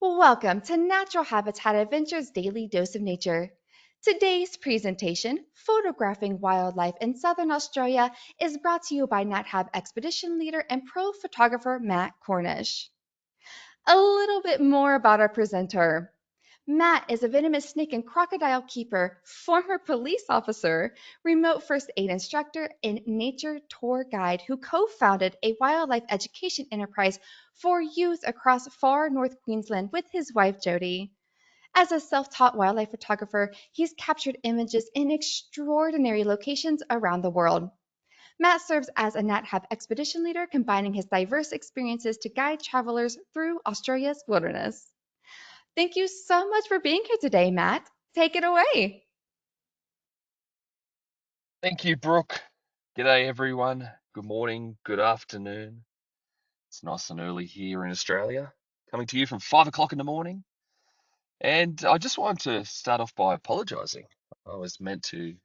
Welcome to Natural Habitat Adventures Daily Dose of Nature. Today's presentation, Photographing Wildlife in Southern Australia, is brought to you by NatHab Expedition Leader and Pro Photographer Matt Cornish. A little bit more about our presenter. Matt is a venomous snake and crocodile keeper, former police officer, remote first aid instructor, and nature tour guide who co founded a wildlife education enterprise for youth across far north Queensland with his wife Jody. As a self taught wildlife photographer, he's captured images in extraordinary locations around the world. Matt serves as a NatHab expedition leader, combining his diverse experiences to guide travelers through Australia's wilderness. Thank you so much for being here today, Matt. Take it away. Thank you, Brooke. G'day, everyone. Good morning, good afternoon. It's nice and early here in Australia, coming to you from 5 o'clock in the morning. And I just wanted to start off by apologising. I was meant to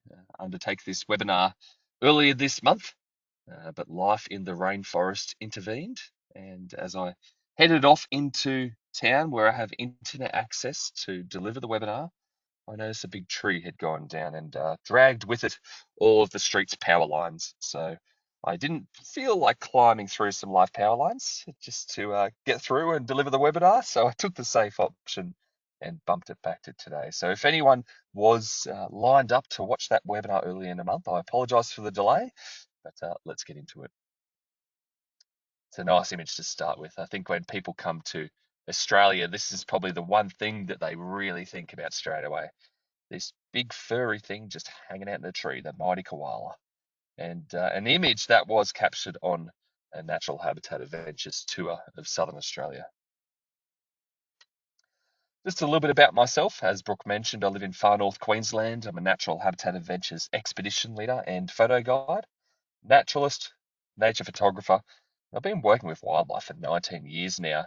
undertake this webinar earlier this month, but life in the rainforest intervened. And as I headed off into town where I have internet access to deliver the webinar, I noticed a big tree had gone down and dragged with it all of the street's power lines. So I didn't feel like climbing through some live power lines just to get through and deliver the webinar. So I took the safe option and bumped it back to today. So if anyone was lined up to watch that webinar early in the month, I apologize for the delay, but let's get into it. It's a nice image to start with. I think when people come to Australia, this is probably the one thing that they really think about straight away. This big furry thing just hanging out in the tree, the mighty koala. And an image that was captured on a Natural Habitat Adventures tour of Southern Australia. Just a little bit about myself. As Brooke mentioned, I live in far north Queensland. I'm a Natural Habitat Adventures expedition leader and photo guide, naturalist, nature photographer. I've been working with wildlife for 19 years now,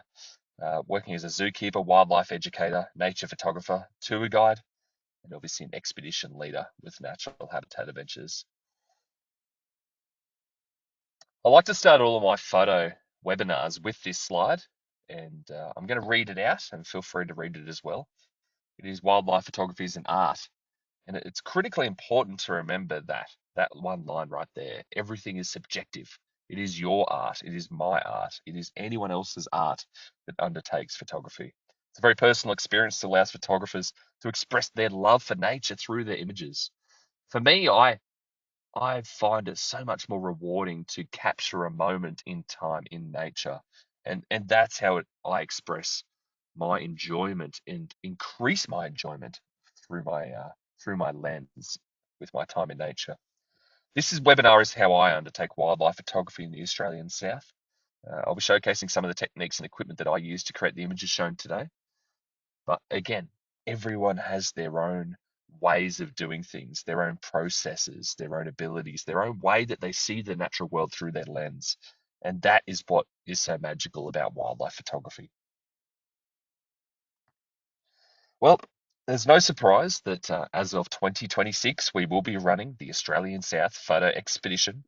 working as a zookeeper, wildlife educator, nature photographer, tour guide, and obviously an expedition leader with Natural Habitat Adventures. I like to start all of my photo webinars with this slide, and I'm going to read it out, and feel free to read it as well. It is wildlife photography is an art, and it's critically important to remember that one line right there. Everything is subjective. It is your art. It is my art. It is anyone else's art that undertakes photography. It's a very personal experience that allows photographers to express their love for nature through their images. For me, I find it so much more rewarding to capture a moment in time in nature. And that's how I express my enjoyment and increase my enjoyment through my lens with my time in nature. Webinar is how I undertake wildlife photography in the Australian South. I'll be showcasing some of the techniques and equipment that I use to create the images shown today. But again, everyone has their own ways of doing things, their own processes, their own abilities, their own way that they see the natural world through their lens. And that is what is so magical about wildlife photography. Well, there's no surprise that as of 2026, we will be running the Australian South Photo Expedition.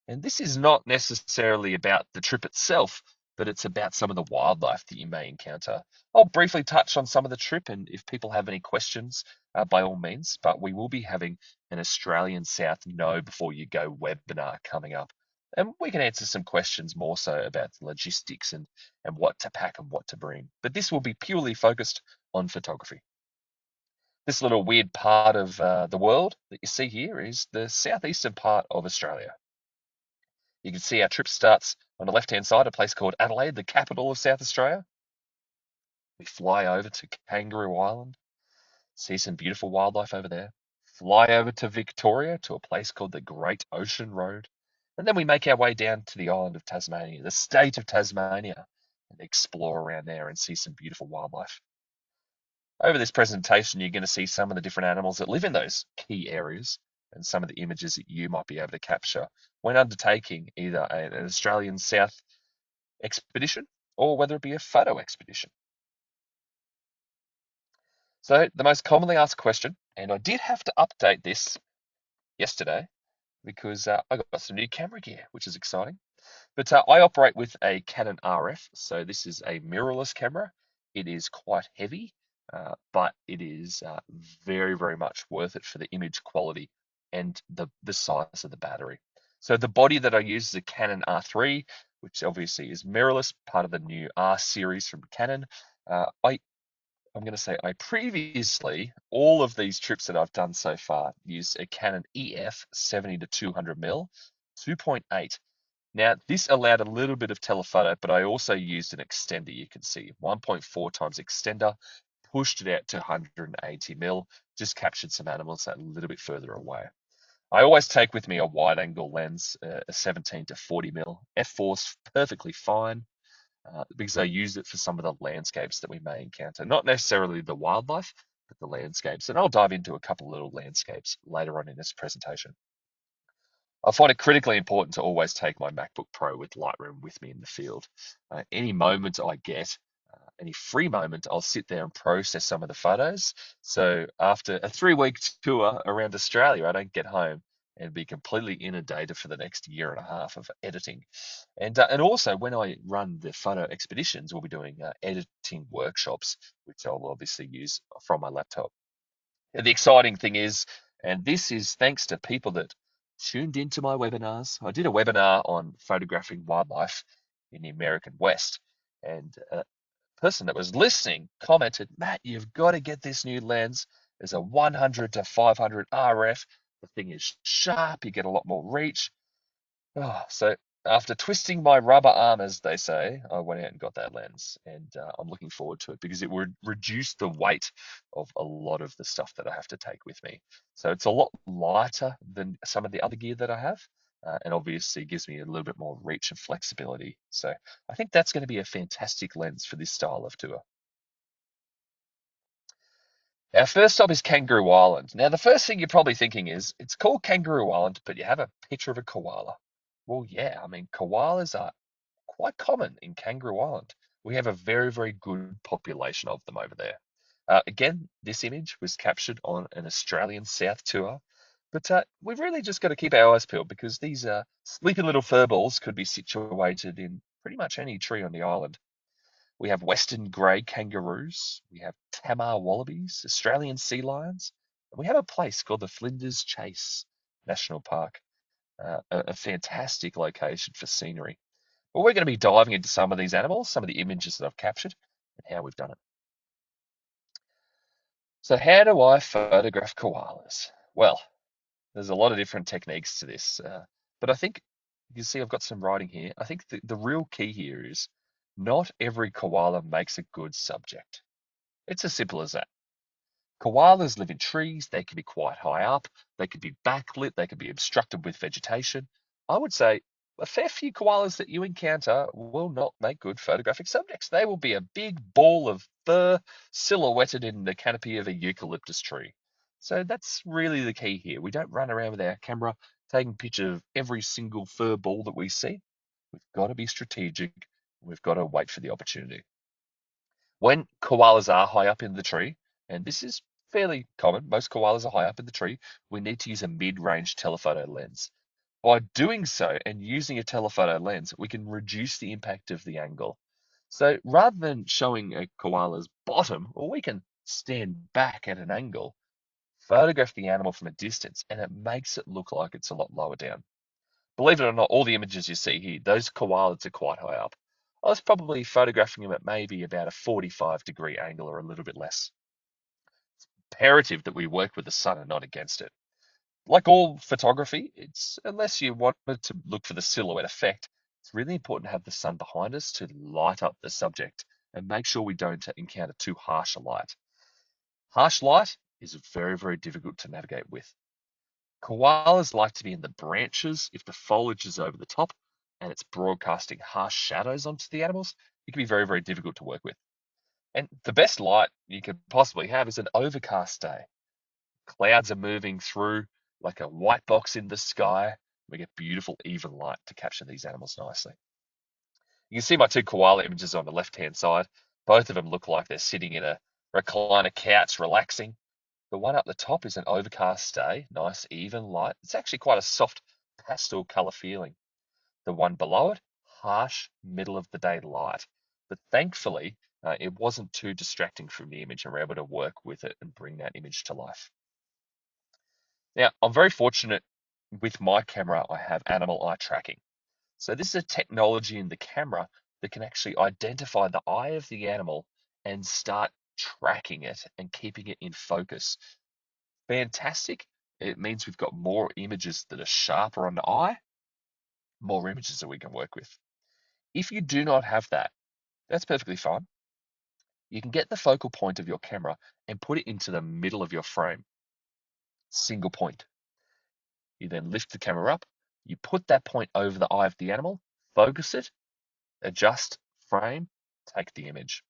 And this is not necessarily about the trip itself, but it's about some of the wildlife that you may encounter. I'll briefly touch on some of the trip, and if people have any questions, by all means, but we will be having an Australian South Know Before You Go webinar coming up. And we can answer some questions more so about the logistics and what to pack and what to bring. But this will be purely focused on photography. This little weird part of the world that you see here is the southeastern part of Australia. You can see our trip starts on the left-hand side, a place called Adelaide, the capital of South Australia. We fly over to Kangaroo Island, see some beautiful wildlife over there. Fly over to Victoria to a place called the Great Ocean Road. And then we make our way down to the island of Tasmania, the state of Tasmania, and explore around there and see some beautiful wildlife. Over this presentation, you're going to see some of the different animals that live in those key areas and some of the images that you might be able to capture when undertaking either an Australian South expedition or whether it be a photo expedition. So the most commonly asked question, and I did have to update this yesterday because I got some new camera gear, which is exciting. But I operate with a Canon RF, so this is a mirrorless camera, It is quite heavy, but it is very, very much worth it for the image quality and the size of the battery. So the body that I use is a Canon R3, which obviously is mirrorless, part of the new R series from Canon. I'm going to say I previously, all of these trips that I've done so far, used a Canon EF 70 to 200 mil, 2.8. Now, this allowed a little bit of telephoto, but I also used an extender. You can see 1.4 times extender, pushed it out to 180 mil, just captured some animals a little bit further away. I always take with me a wide angle lens, a 17 to 40 mil. F4's perfectly fine because I use it for some of the landscapes that we may encounter, not necessarily the wildlife, but the landscapes. And I'll dive into a couple of little landscapes later on in this presentation. I find it critically important to always take my MacBook Pro with Lightroom with me in the field. Any moment I get, any free moment, I'll sit there and process some of the photos. So after a 3 week tour around Australia, I don't get home and be completely inundated for the next year and a half of editing. And also when I run the photo expeditions, we'll be doing editing workshops, which I'll obviously use from my laptop. And the exciting thing is, and this is thanks to people that tuned into my webinars. I did a webinar on photographing wildlife in the American West, and a person that was listening commented, Matt, you've got to get this new lens. There's a 100 to 500 RF. The thing is sharp. You get a lot more reach. So after twisting my rubber arm, as they say, I went out and got that lens, and I'm looking forward to it because it would reduce the weight of a lot of the stuff that I have to take with me. So it's a lot lighter than some of the other gear that I have, and obviously gives me a little bit more reach and flexibility. So I think that's going to be a fantastic lens for this style of tour. Our first stop is Kangaroo Island. Now, the first thing you're probably thinking is it's called Kangaroo Island, but you have a picture of a koala. Well, yeah, I mean, koalas are quite common in Kangaroo Island. We have a very, very good population of them over there. Again, this image was captured on an Australian South tour, but we've really just got to keep our eyes peeled because these sleepy little furballs could be situated in pretty much any tree on the island. We have western grey kangaroos, we have Tamar wallabies, Australian sea lions, and we have a place called the Flinders Chase National Park, a fantastic location for scenery. But we're going to be diving into some of these animals, some of the images that I've captured, and how we've done it. So how do I photograph koalas? Well, there's a lot of different techniques to this, but I think you can see I've got some writing here. I think the real key here is not every koala makes a good subject. It's as simple as that. Koalas live in trees, they can be quite high up, they can be backlit, they can be obstructed with vegetation. I would say a fair few koalas that you encounter will not make good photographic subjects. They will be a big ball of fur silhouetted in the canopy of a eucalyptus tree. So that's really the key here. We don't run around with our camera taking pictures of every single fur ball that we see. We've got to be strategic. We've got to wait for the opportunity. When koalas are high up in the tree, and this is fairly common, most koalas are high up in the tree, we need to use a mid-range telephoto lens. By doing so and using a telephoto lens, we can reduce the impact of the angle. So rather than showing a koala's bottom, or we can stand back at an angle, photograph the animal from a distance, and it makes it look like it's a lot lower down. Believe it or not, all the images you see here, those koalas are quite high up. I was probably photographing them at maybe about a 45-degree angle or a little bit less. It's imperative that we work with the sun and not against it. Like all photography, it's unless you wanted to look for the silhouette effect, it's really important to have the sun behind us to light up the subject and make sure we don't encounter too harsh a light. Harsh light is very, very difficult to navigate with. Koalas like to be in the branches if the foliage is over the top and it's broadcasting harsh shadows onto the animals. It can be very, very difficult to work with. And the best light you could possibly have is an overcast day. Clouds are moving through like a white box in the sky. We get beautiful, even light to capture these animals nicely. You can see my two koala images on the left-hand side. Both of them look like they're sitting in a recliner couch relaxing. The one up the top is an overcast day, nice even light. It's actually quite a soft pastel color feeling. The one below it, harsh middle of the day light. But thankfully, It wasn't too distracting from the image, and we're able to work with it and bring that image to life. Now, I'm very fortunate with my camera, I have animal eye tracking. So this is a technology in the camera that can actually identify the eye of the animal and start tracking it and keeping it in focus. Fantastic. It means we've got more images that are sharper on the eye, more images that we can work with. If you do not have that, that's perfectly fine. You can get the focal point of your camera and put it into the middle of your frame, single point. You then lift the camera up, you put that point over the eye of the animal, focus it, adjust, frame, take the image.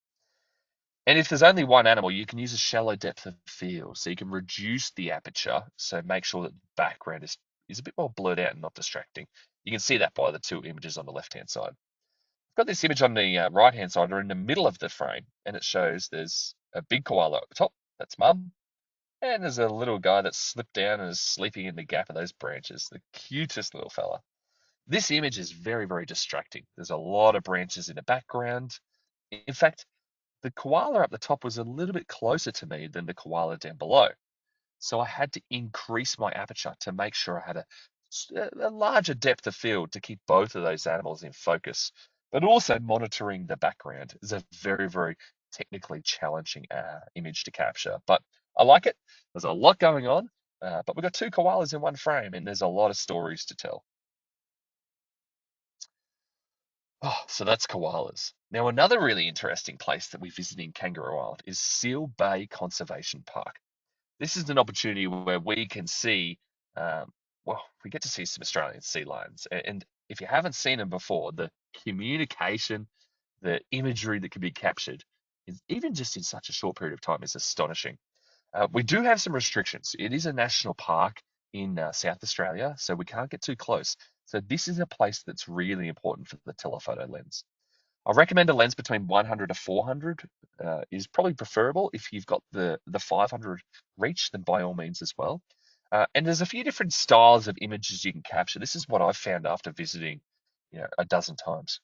And if there's only one animal, you can use a shallow depth of field. So you can reduce the aperture, so make sure that the background is a bit more blurred out and not distracting. You can see that by the two images on the left-hand side. I've got this image on the right-hand side, or in the middle of the frame, and it shows there's a big koala at the top, that's mum, and there's a little guy that's slipped down and is sleeping in the gap of those branches, the cutest little fella. This image is very, very distracting. There's a lot of branches in the background. In fact, the koala up the top was a little bit closer to me than the koala down below. So I had to increase my aperture to make sure I had a larger depth of field to keep both of those animals in focus. But also monitoring the background is a very, very technically challenging image to capture. But I like it. There's a lot going on, but we've got two koalas in one frame, and there's a lot of stories to tell. Oh, so that's koalas. Now, another really interesting place that we visit in Kangaroo Island is Seal Bay Conservation Park. This is an opportunity where we can see, well, we get to see some Australian sea lions. And if you haven't seen them before, the communication, the imagery that can be captured, is, even just in such a short period of time, is astonishing. We do have some restrictions. It is a national park in South Australia, so we can't get too close. So this is a place that's really important for the telephoto lens. I recommend a lens between 100 to 400 is probably preferable. If you've got the 500 reach, then by all means as well. And there's a few different styles of images you can capture. This is what I've found after visiting, a dozen times.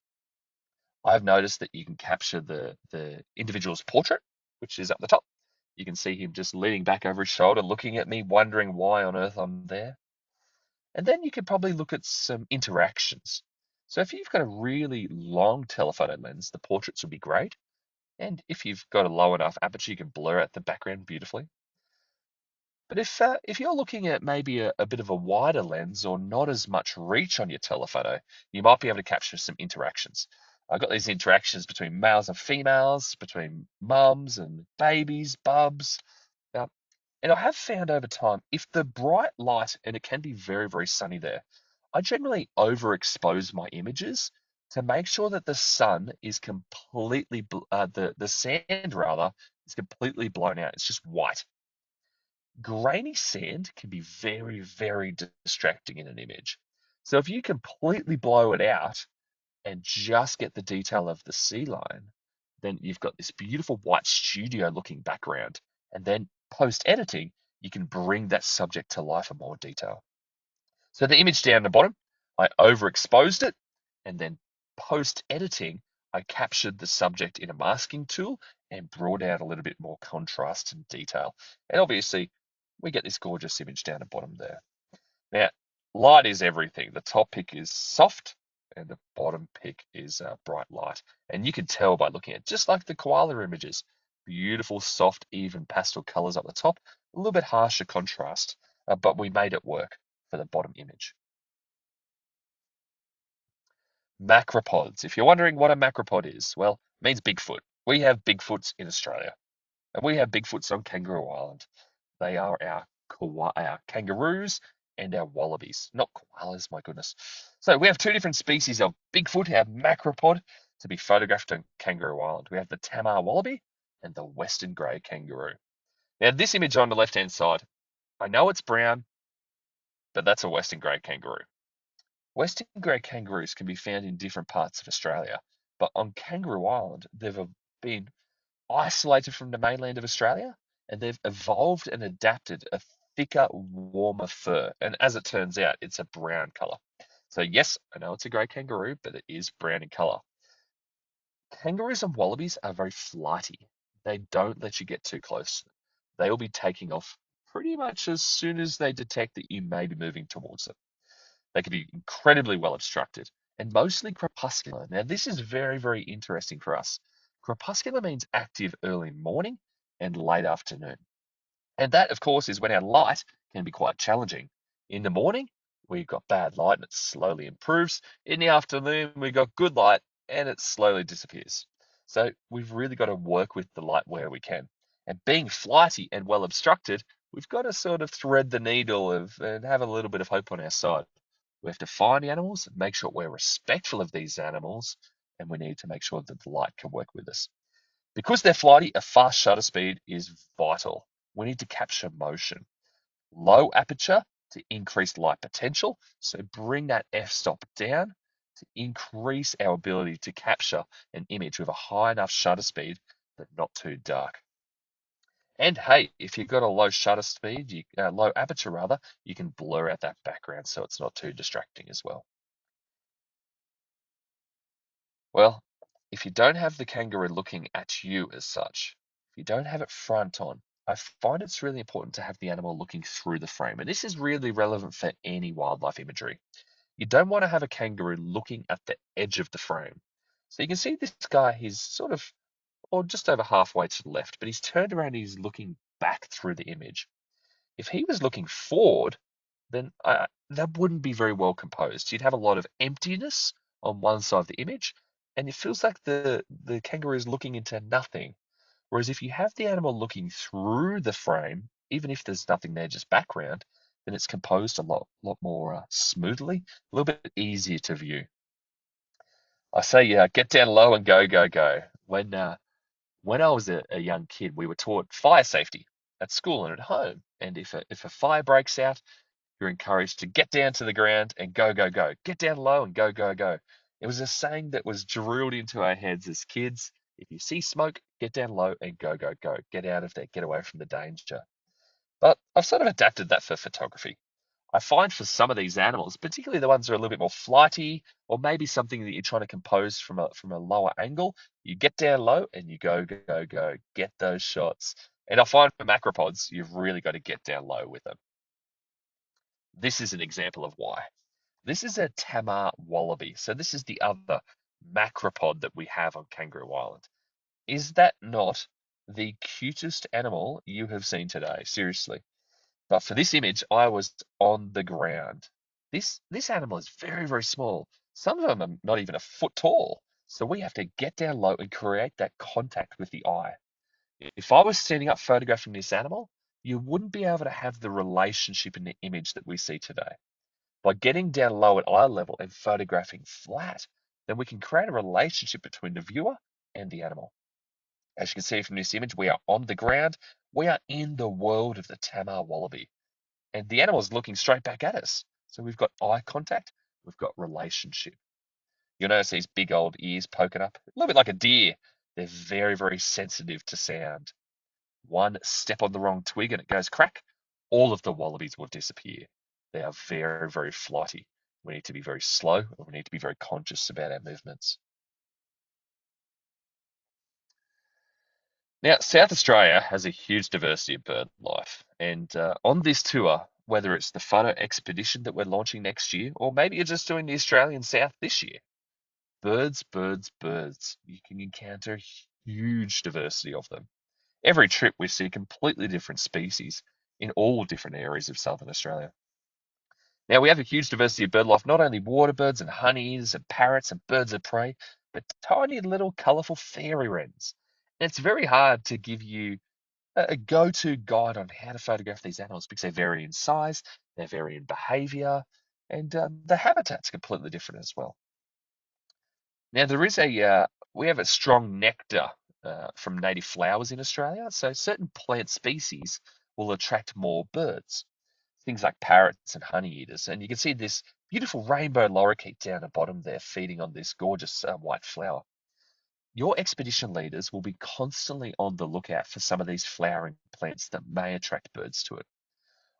I've noticed that you can capture the individual's portrait, which is up the top. You can see him just leaning back over his shoulder, looking at me, wondering why on earth I'm there. And then you could probably look at some interactions. So if you've got a really long telephoto lens, the portraits would be great. And if you've got a low enough aperture, you can blur out the background beautifully. But if you're looking at maybe a bit of a wider lens or not as much reach on your telephoto, you might be able to capture some interactions. I've got these interactions between males and females, between mums and babies, bubs. Uh, and I have found over time, if the bright light, and it can be very, very sunny there, I generally overexpose my images to make sure that the sun is completely, the sand rather, is completely blown out. It's just white. Grainy sand can be very, very distracting in an image. So if you completely blow it out and just get the detail of the sea line, then you've got this beautiful white studio looking background. And then post editing, you can bring that subject to life in more detail. So the image down the bottom, I overexposed it, and then post editing, I captured the subject in a masking tool and brought out a little bit more contrast and detail. And obviously, we get this gorgeous image down the bottom there. Now, light is everything. The top pick is soft and the bottom pick is bright light. And you can tell by looking at just like the koala images, beautiful, soft, even pastel colors up the top, a little bit harsher contrast, but we made it work for the bottom image. Macropods. If you're wondering what a macropod is, well, it means Bigfoot. We have Bigfoots in Australia, and we have Bigfoots on Kangaroo Island. They are our kangaroos and our wallabies, not koalas, my goodness. So we have two different species of Bigfoot, our macropod, to be photographed on Kangaroo Island. We have the Tamar wallaby and the western grey kangaroo. Now, this image on the left-hand side, I know it's brown, but that's a western grey kangaroo. Western grey kangaroos can be found in different parts of Australia, but on Kangaroo Island, they've been isolated from the mainland of Australia, and they've evolved and adapted a thicker, warmer fur. And as it turns out, it's a brown color. So yes, I know it's a grey kangaroo, but it is brown in color. Kangaroos and wallabies are very flighty. They don't let you get too close. They will be taking off pretty much as soon as they detect that you may be moving towards them. They can be incredibly well obstructed and mostly crepuscular. Now, this is very, very interesting for us. Crepuscular means active early morning and late afternoon. And that, of course, is when our light can be quite challenging. In the morning, we've got bad light and it slowly improves. In the afternoon, we've got good light and it slowly disappears. So we've really got to work with the light where we can. And being flighty and well obstructed, we've got to sort of thread the needle of and have a little bit of hope on our side. We have to find the animals, make sure we're respectful of these animals, and we need to make sure that the light can work with us. Because they're flighty, a fast shutter speed is vital. We need to capture motion. Low aperture to increase light potential. So bring that f-stop down to increase our ability to capture an image with a high enough shutter speed, but not too dark. And hey, if you've got a low shutter speed, low aperture rather, you can blur out that background so it's not too distracting as well. Well, if you don't have the kangaroo looking at you as such, if you don't have it front on, I find it's really important to have the animal looking through the frame. And this is really relevant for any wildlife imagery. You don't want to have a kangaroo looking at the edge of the frame. So you can see this guy, he's sort of, or just over halfway to the left, but he's turned around and he's looking back through the image. If he was looking forward, then that wouldn't be very well composed. You'd have a lot of emptiness on one side of the image, and it feels like the kangaroo is looking into nothing. Whereas if you have the animal looking through the frame, even if there's nothing there, just background, then it's composed a lot more smoothly, a little bit easier to view. I say, get down low and go, go, go. When I was a young kid, we were taught fire safety at school and at home. And if a fire breaks out, you're encouraged to get down to the ground and go, go, go. Get down low and go, go, go. It was a saying that was drilled into our heads as kids. If you see smoke, get down low and go, go, go. Get out of there, get away from the danger. But I've sort of adapted that for photography. I find for some of these animals, particularly the ones that are a little bit more flighty, or maybe something that you're trying to compose from a lower angle, you get down low and you go, go, go, get those shots. And I find for macropods, you've really got to get down low with them. This is an example of why. This is a Tamar wallaby. So this is the other macropod that we have on Kangaroo Island. Is that not the cutest animal you have seen today? Seriously. But for this image, I was on the ground. This animal is very, very small. Some of them are not even a foot tall. So we have to get down low and create that contact with the eye. If I was standing up photographing this animal, you wouldn't be able to have the relationship in the image that we see today. By getting down low at eye level and photographing flat, then we can create a relationship between the viewer and the animal. As you can see from this image, we are on the ground. We are in the world of the Tamar wallaby. And the animal is looking straight back at us. So we've got eye contact, we've got relationship. You'll notice these big old ears poking up, a little bit like a deer. They're very, very sensitive to sound. One step on the wrong twig and it goes crack, all of the wallabies will disappear. They are very, very flighty. We need to be very slow and we need to be very conscious about our movements. Now, South Australia has a huge diversity of bird life. And on this tour, whether it's the photo expedition that we're launching next year, or maybe you're just doing the Australian South this year, birds, birds, birds. You can encounter huge diversity of them. Every trip we see completely different species in all different areas of southern Australia. Now we have a huge diversity of bird life, not only water birds and honeyeaters and parrots and birds of prey, but tiny little colourful fairy wrens. And it's very hard to give you a go-to guide on how to photograph these animals because they vary in size, they vary in behaviour, and the habitat's completely different as well. Now there is we have a strong nectar from native flowers in Australia, so certain plant species will attract more birds, things like parrots and honeyeaters. And you can see this beautiful rainbow lorikeet down the bottom there feeding on this gorgeous white flower. Your expedition leaders will be constantly on the lookout for some of these flowering plants that may attract birds to it.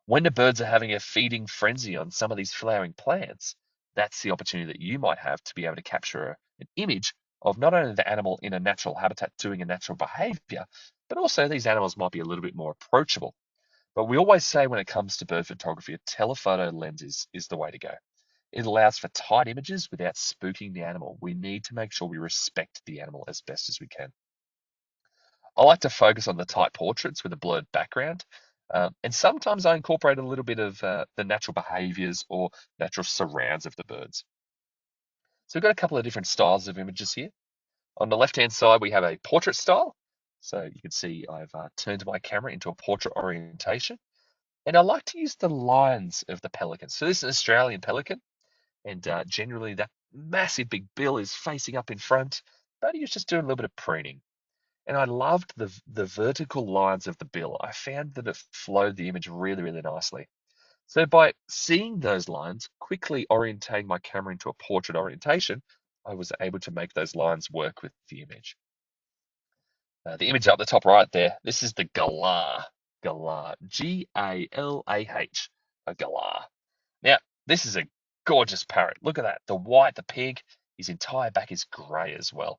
When the birds are having a feeding frenzy on some of these flowering plants, that's the opportunity that you might have to be able to capture an image of not only the animal in a natural habitat doing a natural behavior, but also these animals might be a little bit more approachable. But we always say when it comes to bird photography, a telephoto lens is the way to go. It allows for tight images without spooking the animal. We need to make sure we respect the animal as best as we can. I like to focus on the tight portraits with a blurred background. And sometimes I incorporate a little bit of the natural behaviors or natural surrounds of the birds. So we've got a couple of different styles of images here. On the left-hand side, we have a portrait style. So you can see I've turned my camera into a portrait orientation. And I like to use the lines of the pelican. So this is an Australian pelican. And generally that massive big bill is facing up in front, but he was just doing a little bit of preening. And I loved the vertical lines of the bill. I found that it flowed the image really, really nicely. So by seeing those lines, quickly orientating my camera into a portrait orientation, I was able to make those lines work with the image. The image up the top right there, this is the galah. Galah. Galah. A galah. Now, this is a gorgeous parrot. Look at that. The white, the pig, his entire back is grey as well.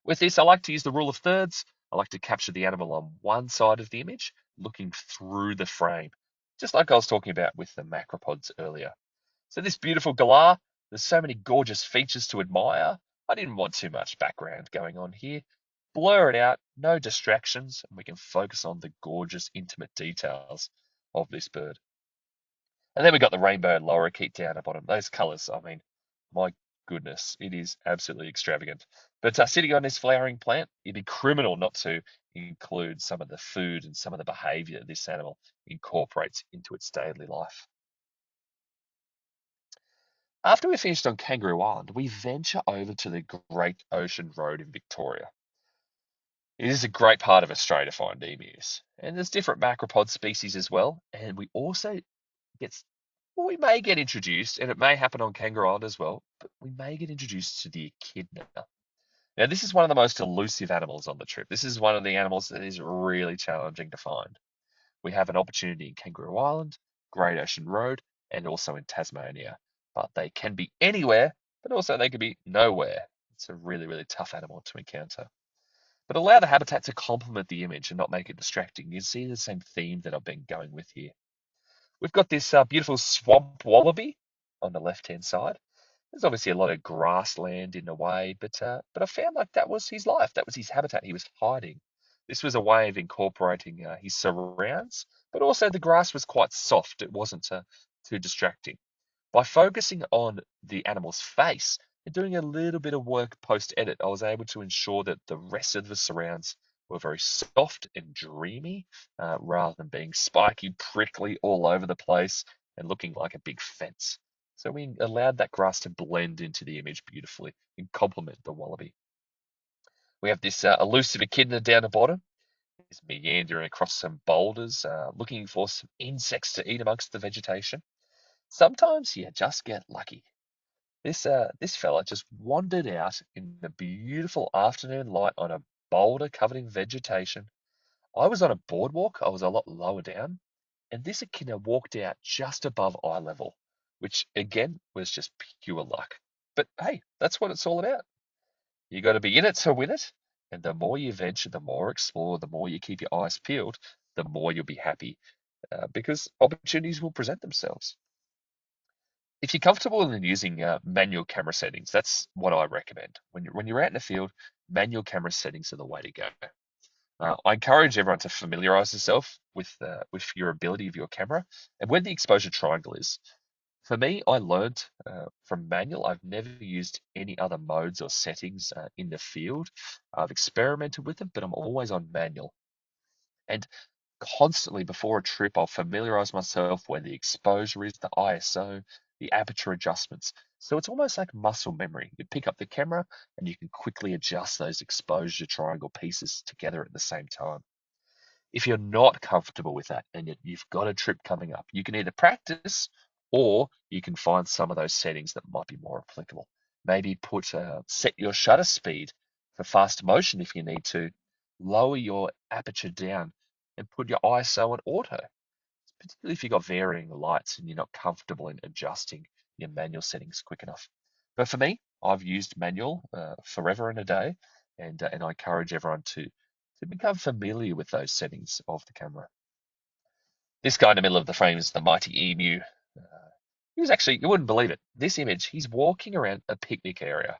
With this, I like to use the rule of thirds. I like to capture the animal on one side of the image, looking through the frame, just like I was talking about with the macropods earlier. So this beautiful galah, there's so many gorgeous features to admire. I didn't want too much background going on here. Blur it out, no distractions, and we can focus on the gorgeous, intimate details of this bird. And then we got the rainbow lorikeet down the bottom. Those colors, I mean, my goodness, it is absolutely extravagant. But sitting on this flowering plant, it'd be criminal not to include some of the food and some of the behavior this animal incorporates into its daily life. After we finished on Kangaroo Island, we venture over to the Great Ocean Road in Victoria. It is a great part of Australia to find emus, and there's different macropod species as well. And we also get, well, we may get introduced, and it may happen on Kangaroo Island as well, but we may get introduced to the echidna. Now, this is one of the most elusive animals on the trip. This is one of the animals that is really challenging to find. We have an opportunity in Kangaroo Island, Great Ocean Road, and also in Tasmania. But they can be anywhere, but also they can be nowhere. It's a really, really tough animal to encounter. But allow the habitat to complement the image and not make it distracting. You see the same theme that I've been going with here. We've got this beautiful swamp wallaby on the left-hand side. There's obviously a lot of grassland in the way, but I found like that was his life. That was his habitat. He was hiding. This was a way of incorporating his surrounds, but also the grass was quite soft. It wasn't too distracting. By focusing on the animal's face and doing a little bit of work post-edit, I was able to ensure that the rest of the surrounds were very soft and dreamy, rather than being spiky, prickly all over the place and looking like a big fence. So we allowed that grass to blend into the image beautifully and complement the wallaby. We have this elusive echidna down the bottom. It's meandering across some boulders, looking for some insects to eat amongst the vegetation. Sometimes you just get lucky. This fella just wandered out in the beautiful afternoon light on a boulder covered in vegetation. I was on a boardwalk. I was a lot lower down, and this echidna walked out just above eye level, which again was just pure luck. But hey, that's what it's all about. You got to be in it to win it, and the more you venture, the more explore, the more you keep your eyes peeled, the more you'll be happy, because opportunities will present themselves. If you're comfortable in using manual camera settings, that's what I recommend. When you're out in the field, manual camera settings are the way to go. I encourage everyone to familiarize themselves with your ability of your camera and where the exposure triangle is. For me, I learned from manual. I've never used any other modes or settings in the field. I've experimented with them, but I'm always on manual. And constantly before a trip, I'll familiarize myself where the exposure is, the ISO, the aperture adjustments. So it's almost like muscle memory. You pick up the camera and you can quickly adjust those exposure triangle pieces together at the same time. If you're not comfortable with that and you've got a trip coming up, you can either practice or you can find some of those settings that might be more applicable. Maybe set your shutter speed for fast motion if you need to. Lower your aperture down and put your ISO on auto, particularly if you've got varying lights and you're not comfortable in adjusting your manual settings quick enough. But for me, I've used manual forever and a day, and I encourage everyone to become familiar with those settings of the camera. This guy in the middle of the frame is the mighty emu. He was actually, you wouldn't believe it. This image, he's walking around a picnic area.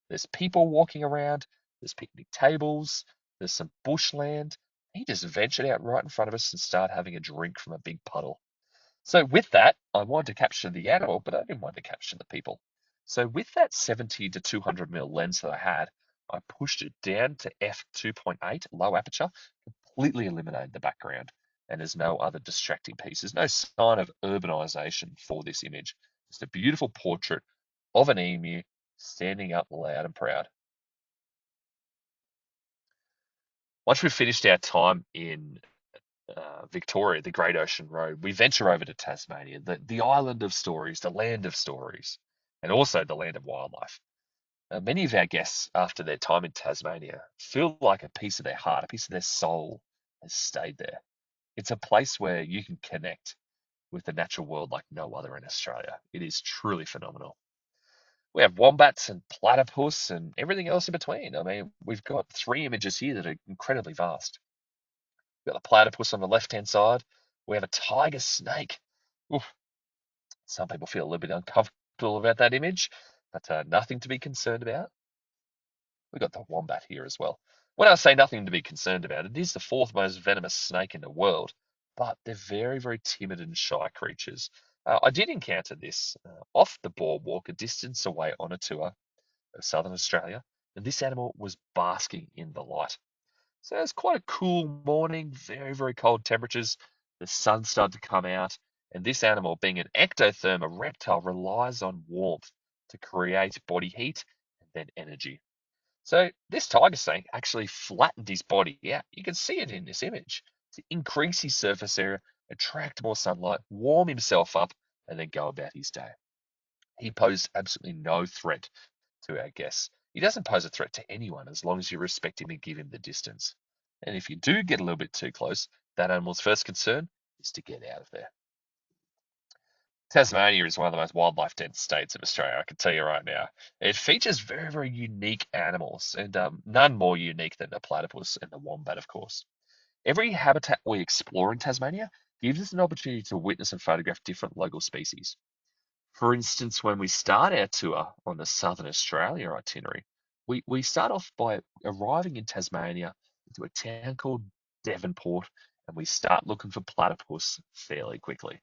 There's people walking around, there's picnic tables, there's some bushland. He just ventured out right in front of us and started having a drink from a big puddle. So with that, I wanted to capture the animal, but I didn't want to capture the people. So with that 70 to 200 mil lens that I had, I pushed it down to f2.8, low aperture, completely eliminated the background. And there's no other distracting pieces, no sign of urbanization for this image. Just a beautiful portrait of an emu standing up loud and proud. Once we've finished our time in Victoria, the Great Ocean Road, we venture over to Tasmania, the island of stories, the land of stories, and also the land of wildlife. Many of our guests, after their time in Tasmania, feel like a piece of their heart, a piece of their soul has stayed there. It's a place where you can connect with the natural world like no other in Australia. It is truly phenomenal. We have wombats and platypus and everything else in between. I mean, we've got three images here that are incredibly vast. We've got the platypus on the left-hand side. We have a tiger snake. Oof, some people feel a little bit uncomfortable about that image, but nothing to be concerned about. We've got the wombat here as well. When I say nothing to be concerned about, it is the fourth most venomous snake in the world, but they're very, very timid and shy creatures. I did encounter this off the boardwalk a distance away on a tour of southern Australia, and this animal was basking in the light. So it's quite a cool morning, very, very cold temperatures. The sun started to come out, and this animal, being an ectotherm, a reptile, relies on warmth to create body heat and then energy. So this tiger snake actually flattened his body out. You can see it in this image to increase his surface area, attract more sunlight, warm himself up, and then go about his day. He posed absolutely no threat to our guests. He doesn't pose a threat to anyone as long as you respect him and give him the distance. And if you do get a little bit too close, that animal's first concern is to get out of there. Tasmania is one of the most wildlife dense states of Australia, I can tell you right now. It features very, very unique animals, and none more unique than the platypus and the wombat, of course. Every habitat we explore in Tasmania gives us an opportunity to witness and photograph different local species. For instance, when we start our tour on the Southern Australia itinerary, we start off by arriving in Tasmania into a town called Devonport, and we start looking for platypus fairly quickly.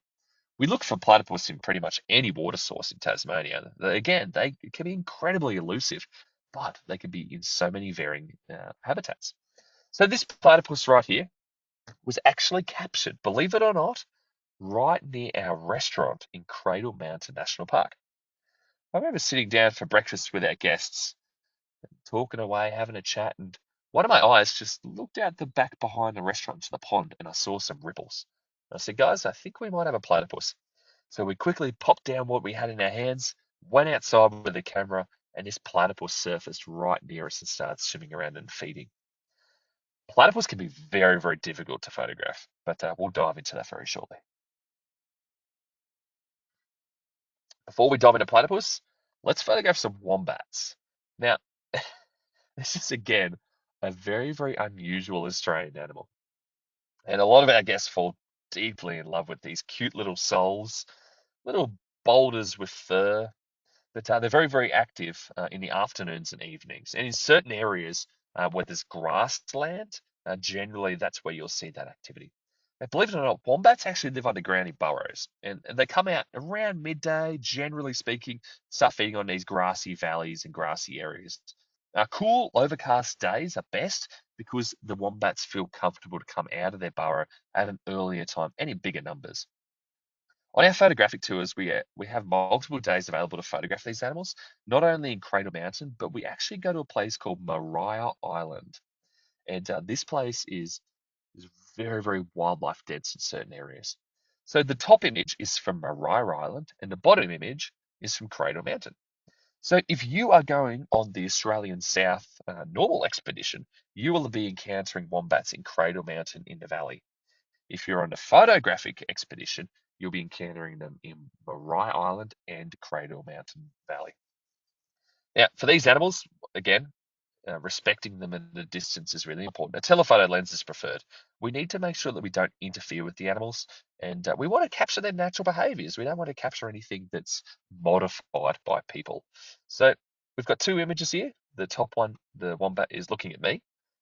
We look for platypus in pretty much any water source in Tasmania. Again, they can be incredibly elusive, but they can be in so many varying habitats. So this platypus right here was actually captured, believe it or not, right near our restaurant in Cradle Mountain National Park. I remember sitting down for breakfast with our guests, talking away, having a chat, and one of my eyes just looked out the back behind the restaurant to the pond, and I saw some ripples. I said, guys, I think we might have a platypus. So we quickly popped down what we had in our hands, went outside with the camera, and this platypus surfaced right near us and started swimming around and feeding. Platypus can be very, very difficult to photograph, but we'll dive into that very shortly. Before we dive into platypus, let's photograph some wombats. Now, this is again a very, very unusual Australian animal. And a lot of our guests fall deeply in love with these cute little souls, little boulders with fur. But they're very, very active in the afternoons and evenings. And in certain areas where there's grassland, generally that's where you'll see that activity. And believe it or not, wombats actually live underground in burrows. And they come out around midday, generally speaking, start feeding on these grassy valleys and grassy areas. Cool, overcast days are best because the wombats feel comfortable to come out of their burrow at an earlier time and in bigger numbers. On our photographic tours, we have multiple days available to photograph these animals, not only in Cradle Mountain, but we actually go to a place called Maria Island. And this place is very, very wildlife dense in certain areas. So the top image is from Maria Island, and the bottom image is from Cradle Mountain. So if you are going on the Australian South normal expedition, you will be encountering wombats in Cradle Mountain in the valley. If you're on a photographic expedition, you'll be encountering them in Maria Island and Cradle Mountain Valley. Now, for these animals, again, respecting them at a distance is really important. A telephoto lens is preferred. We need to make sure that we don't interfere with the animals, and we want to capture their natural behaviors. We don't want to capture anything that's modified by people. So we've got two images here. The top one, the wombat is looking at me.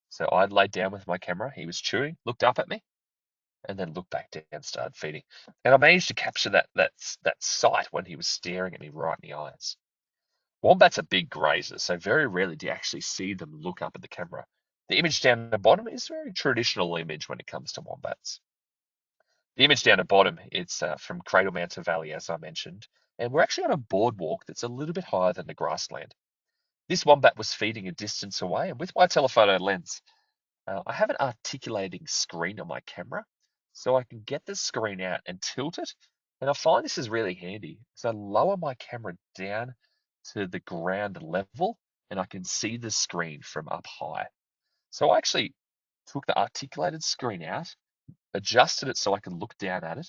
So I laid down with my camera. He was chewing, looked up at me, and then looked back down, started feeding. And I managed to capture that sight when he was staring at me right in the eyes. Wombats are big grazers, so very rarely do you actually see them look up at the camera. The image down the bottom is a very traditional image when it comes to wombats. The image down the bottom, it's from Cradle Mountain Valley, as I mentioned, and we're actually on a boardwalk that's a little bit higher than the grassland. This wombat was feeding a distance away, and with my telephoto lens, I have an articulating screen on my camera, so I can get the screen out and tilt it. And I find this is really handy. So I lower my camera down to the ground level, and I can see the screen from up high. So I actually took the articulated screen out, adjusted it so I could look down at it,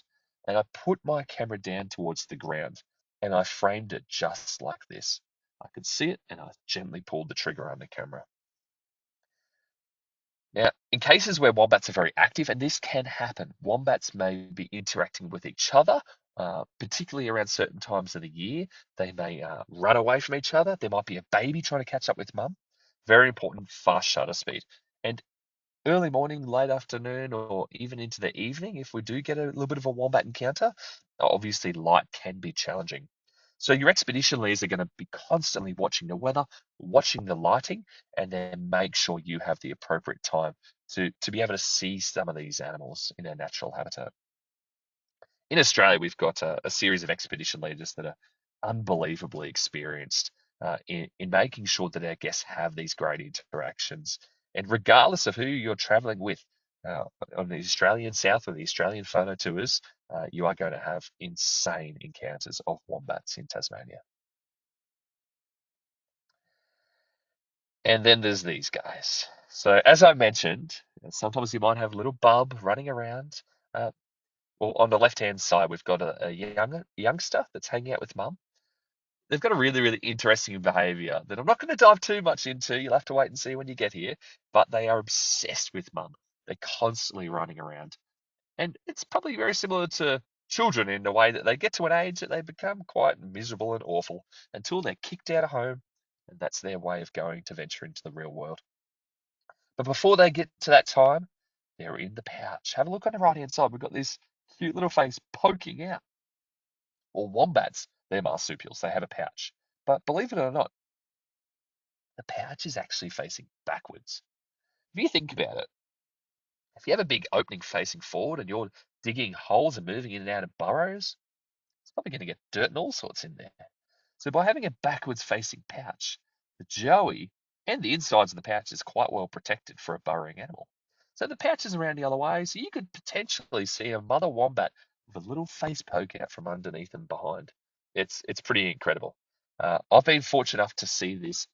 and I put my camera down towards the ground, and I framed it just like this. I could see it, and I gently pulled the trigger on the camera. Now, in cases where wombats are very active, and this can happen, wombats may be interacting with each other, particularly around certain times of the year. They may run away from each other. There might be a baby trying to catch up with mum. Very important, fast shutter speed. And early morning, late afternoon, or even into the evening, if we do get a little bit of a wombat encounter, obviously light can be challenging. So your expedition leaders are going to be constantly watching the weather, watching the lighting, and then make sure you have the appropriate time to be able to see some of these animals in their natural habitat. In Australia, we've got a series of expedition leaders that are unbelievably experienced in making sure that our guests have these great interactions. And regardless of who you're traveling with, uh, on the Australian South or the Australian photo tours, you are going to have insane encounters of wombats in Tasmania. And then there's these guys. So, as I mentioned, sometimes you might have a little bub running around. Uh, well, on the left-hand side, we've got a youngster that's hanging out with mum. They've got a really, really interesting behavior that I'm not going to dive too much into. You'll have to wait and see when you get here. But they are obsessed with mum. They're constantly running around. And it's probably very similar to children in the way that they get to an age that they become quite miserable and awful until they're kicked out of home. And that's their way of going to venture into the real world. But before they get to that time, they're in the pouch. Have a look on the right hand side. We've got this cute little face poking out. Or wombats, they're marsupials. They have a pouch. But believe it or not, the pouch is actually facing backwards. If you think about it, if you have a big opening facing forward and you're digging holes and moving in and out of burrows, it's probably going to get dirt and all sorts in there. So by having a backwards facing pouch, the joey and the insides of the pouch is quite well protected for a burrowing animal. So the pouch is around the other way, so you could potentially see a mother wombat with a little face poke out from underneath and behind. It's pretty incredible. I've been fortunate enough to see this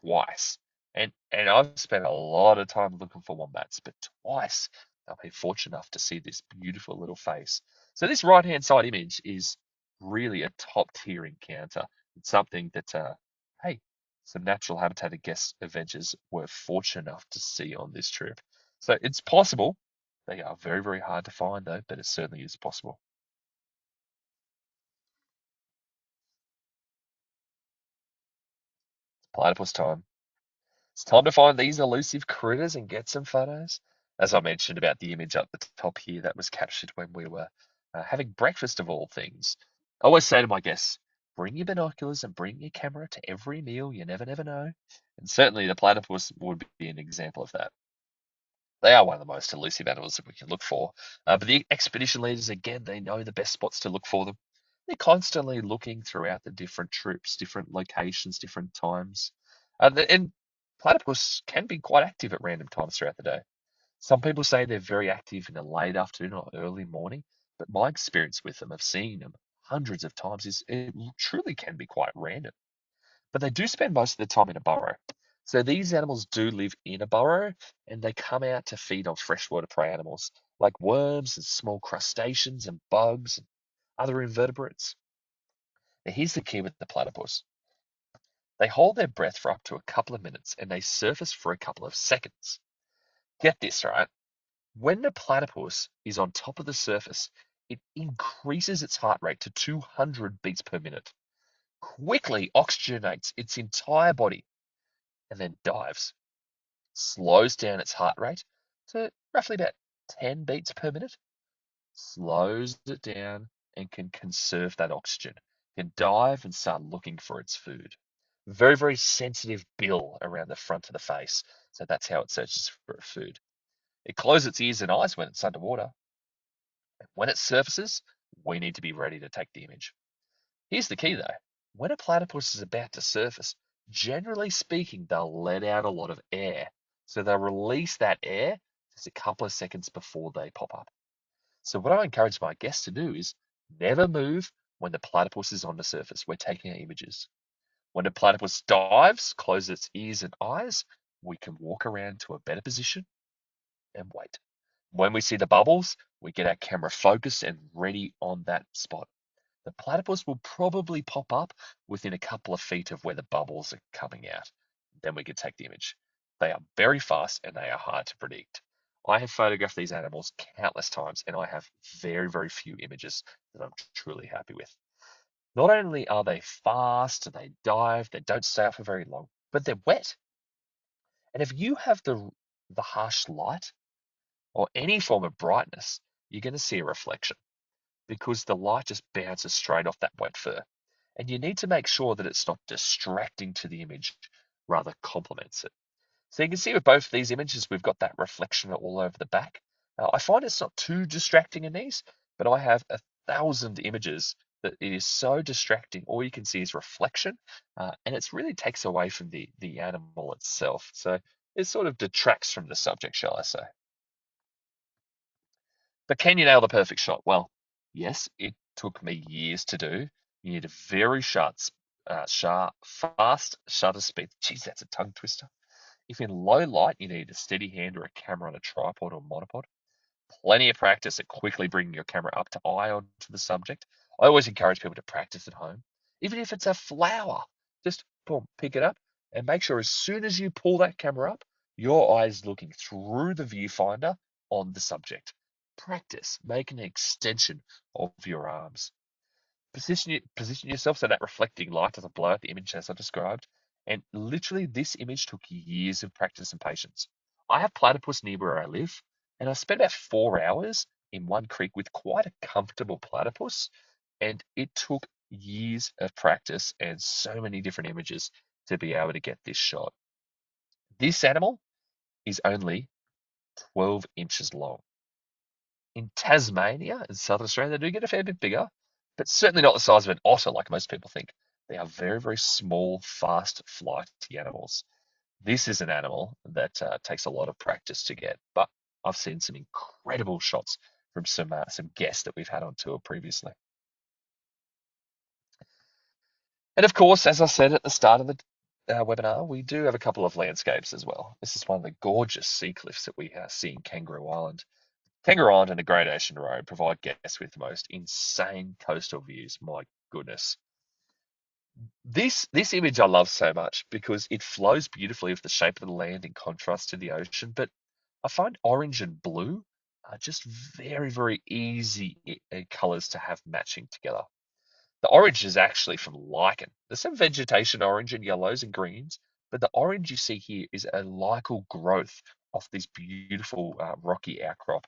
twice, and I've spent a lot of time looking for wombats, but twice I've been fortunate enough to see this beautiful little face. So this right hand side image is really a top tier encounter. It's something that, hey, some natural habitat guest adventures were fortunate enough to see on this trip. So it's possible. They are very, very hard to find though, but it certainly is possible. Platypus time. It's time to find these elusive critters and get some photos. As I mentioned about the image up the top here, that was captured when we were having breakfast of all things. I always say to my guests, bring your binoculars and bring your camera to every meal. You never, never know. And certainly the platypus would be an example of that. They are one of the most elusive animals that we can look for. But the expedition leaders, again, they know the best spots to look for them. They're constantly looking throughout the different trips, different locations, different times. And platypus can be quite active at random times throughout the day. Some people say they're very active in the late afternoon or early morning, but my experience with them of seeing them hundreds of times is it truly can be quite random. But they do spend most of their time in a burrow. So these animals do live in a burrow and they come out to feed on freshwater prey animals like worms and small crustaceans and bugs and other invertebrates. Now, here's the key with the platypus. They hold their breath for up to a couple of minutes and they surface for a couple of seconds. Get this, right? When the platypus is on top of the surface, it increases its heart rate to 200 beats per minute, quickly oxygenates its entire body, and then dives, slows down its heart rate to roughly about 10 beats per minute, slows it down, and can conserve that oxygen, can dive and start looking for its food. Very, very sensitive bill around the front of the face. So that's how it searches for food. It closes its ears and eyes when it's underwater. And when it surfaces, we need to be ready to take the image. Here's the key though. When a platypus is about to surface, generally speaking, they'll let out a lot of air. So they'll release that air just a couple of seconds before they pop up. So what I encourage my guests to do is never move when the platypus is on the surface. We're taking our images. When the platypus dives, close its ears and eyes, we can walk around to a better position and wait. When we see the bubbles, we get our camera focused and ready on that spot. The platypus will probably pop up within a couple of feet of where the bubbles are coming out. Then we can take the image. They are very fast and they are hard to predict. I have photographed these animals countless times and I have very, very few images that I'm truly happy with. Not only are they fast, they dive, they don't stay up for very long, but they're wet. And if you have the harsh light or any form of brightness, you're going to see a reflection because the light just bounces straight off that wet fur. And you need to make sure that it's not distracting to the image, rather complements it. So you can see with both of these images, we've got that reflection all over the back. I find it's not too distracting in these, but I have 1,000 images that it is so distracting. All you can see is reflection, and it really takes away from the animal itself. So it sort of detracts from the subject, shall I say. But can you nail the perfect shot? Well, yes, it took me years to do. You need a very fast shutter speed. Geez, that's a tongue twister. If in low light, you need a steady hand or a camera on a tripod or monopod. Plenty of practice at quickly bringing your camera up to eye onto the subject. I always encourage people to practice at home. Even if it's a flower, just boom, pick it up and make sure as soon as you pull that camera up, your eye is looking through the viewfinder on the subject. Practice, make an extension of your arms. Position yourself so that reflecting light doesn't blow out the image as I described. And literally, this image took years of practice and patience. I have platypus near where I live, and I spent about 4 hours in one creek with quite a comfortable platypus, and it took years of practice and so many different images to be able to get this shot. This animal is only 12 inches long. In Tasmania, in Southern Australia, they do get a fair bit bigger, but certainly not the size of an otter like most people think. They are very, very small, fast flighty animals. This is an animal that takes a lot of practice to get, but I've seen some incredible shots from some guests that we've had on tour previously. And of course, as I said at the start of the webinar, we do have a couple of landscapes as well. This is one of the gorgeous sea cliffs that we see in Kangaroo Island. Kangaroo Island and the Great Ocean Road provide guests with the most insane coastal views. My goodness. This image I love so much because it flows beautifully with the shape of the land in contrast to the ocean, but I find orange and blue are just very, very easy colors to have matching together. The orange is actually from lichen. There's some vegetation orange and yellows and greens, but the orange you see here is a lichal growth of this beautiful rocky outcrop.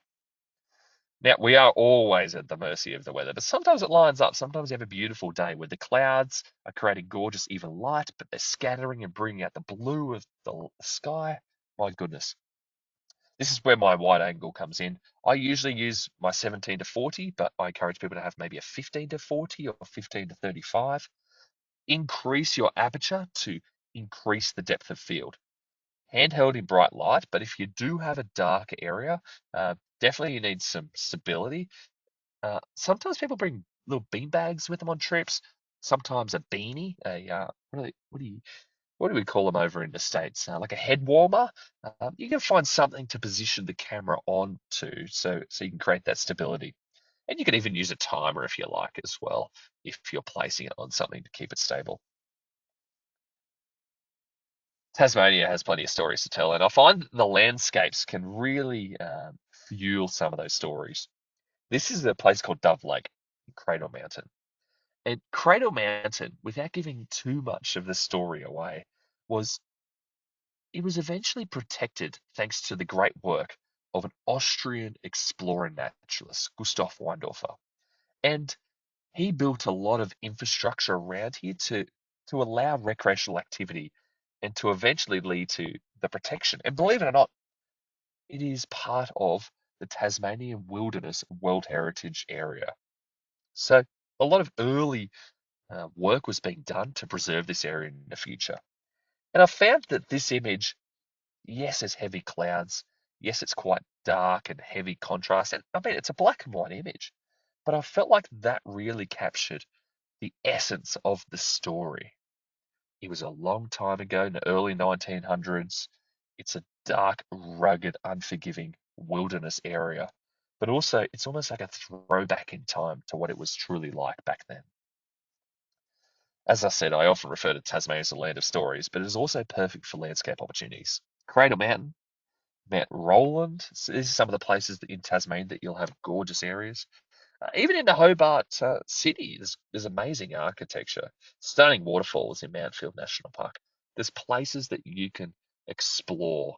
Now, we are always at the mercy of the weather, but sometimes it lines up. Sometimes you have a beautiful day where the clouds are creating gorgeous even light, but they're scattering and bringing out the blue of the sky. My goodness. This is where my wide angle comes in. I usually use my 17 to 40, but I encourage people to have maybe a 15 to 40 or 15 to 35. Increase your aperture to increase the depth of field. Handheld in bright light, but if you do have a dark area, definitely you need some stability. Sometimes people bring little bean bags with them on trips. Sometimes a beanie, what do we call them over in the States? Like a head warmer. You can find something to position the camera onto so you can create that stability. And you can even use a timer if you like as well, if you're placing it on something to keep it stable. Tasmania has plenty of stories to tell, and I find the landscapes can really fuel some of those stories. This is a place called Dove Lake, Cradle Mountain. And Cradle Mountain, without giving too much of the story away, was it was eventually protected thanks to the great work of an Austrian explorer naturalist, Gustav Weindorfer. And he built a lot of infrastructure around here to allow recreational activity and to eventually lead to the protection. And believe it or not, it is part of the Tasmanian Wilderness World Heritage Area. So a lot of early work was being done to preserve this area in the future. And I found that this image, yes, it's heavy clouds. Yes, it's quite dark and heavy contrast. And I mean, it's a black and white image, but I felt like that really captured the essence of the story. It was a long time ago in the early 1900s. It's a dark, rugged, unforgiving wilderness area, but also it's almost like a throwback in time to what it was truly like back then. As I said, I often refer to Tasmania as a land of stories, but it is also perfect for landscape opportunities. Cradle Mountain, Mount Roland, so these are some of the places that in Tasmania that you'll have gorgeous areas. Even in the Hobart city, there's amazing architecture, stunning waterfalls in Mountfield National Park. There's places that you can explore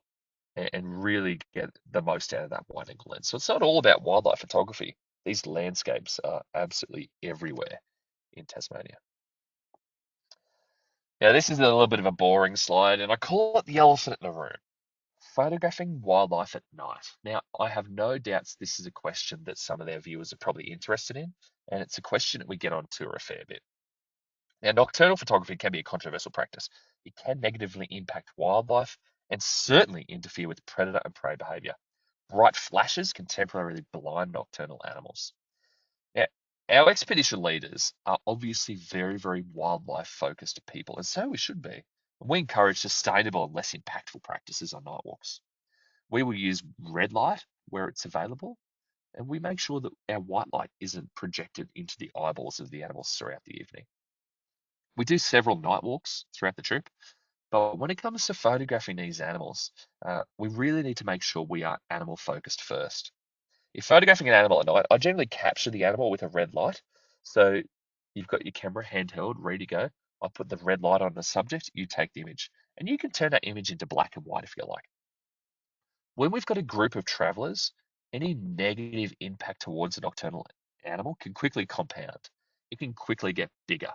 and really get the most out of that wide angle lens. So it's not all about wildlife photography. These landscapes are absolutely everywhere in Tasmania. Now, this is a little bit of a boring slide, and I call it the elephant in the room. Photographing wildlife at night. Now, I have no doubts this is a question that some of their viewers are probably interested in, and it's a question that we get on tour a fair bit. Now, nocturnal photography can be a controversial practice. It can negatively impact wildlife and certainly interfere with predator and prey behavior. Bright flashes can temporarily blind nocturnal animals. Now, our expedition leaders are obviously very, very wildlife focused people, and so we should be. We encourage sustainable and less impactful practices on night walks. We will use red light where it's available, and we make sure that our white light isn't projected into the eyeballs of the animals throughout the evening. We do several night walks throughout the trip, but when it comes to photographing these animals, we really need to make sure we are animal focused first. If photographing an animal at night, I generally capture the animal with a red light. So you've got your camera handheld, ready to go. I put the red light on the subject, you take the image, and you can turn that image into black and white if you like. When we've got a group of travelers, any negative impact towards a nocturnal animal can quickly compound. It can quickly get bigger.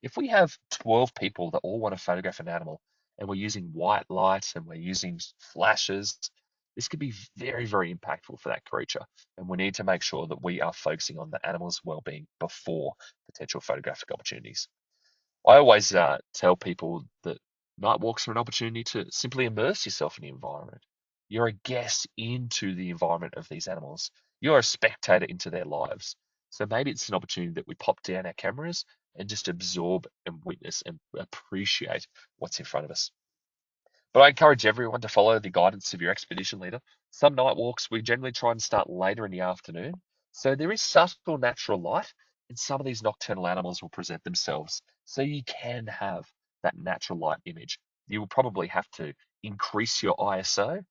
If we have 12 people that all want to photograph an animal and we're using white light and we're using flashes, this could be very, very impactful for that creature. And we need to make sure that we are focusing on the animal's well-being before potential photographic opportunities. I always tell people that night walks are an opportunity to simply immerse yourself in the environment. You're a guest into the environment of these animals. You're a spectator into their lives. So maybe it's an opportunity that we pop down our cameras and just absorb and witness and appreciate what's in front of us. But I encourage everyone to follow the guidance of your expedition leader. Some night walks we generally try and start later in the afternoon. So there is subtle natural light, and some of these nocturnal animals will present themselves. So you can have that natural light image. You will probably have to increase your ISO.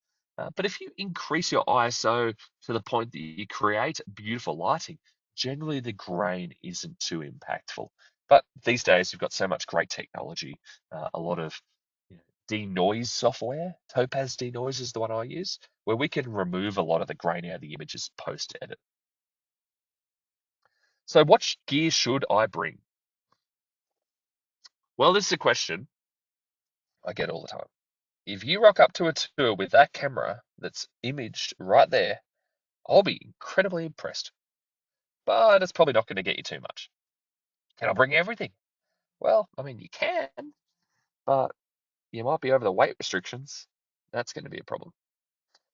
But if you increase your ISO to the point that you create beautiful lighting, generally the grain isn't too impactful. But these days, you've got so much great technology, a lot of denoise software. Topaz denoise is the one I use, where we can remove a lot of the grain out of the images post edit. So, what gear should I bring? Well, this is a question I get all the time. If you rock up to a tour with that camera that's imaged right there, I'll be incredibly impressed. But it's probably not going to get you too much. Can I bring everything? Well, I mean, you can, but you might be over the weight restrictions. That's going to be a problem.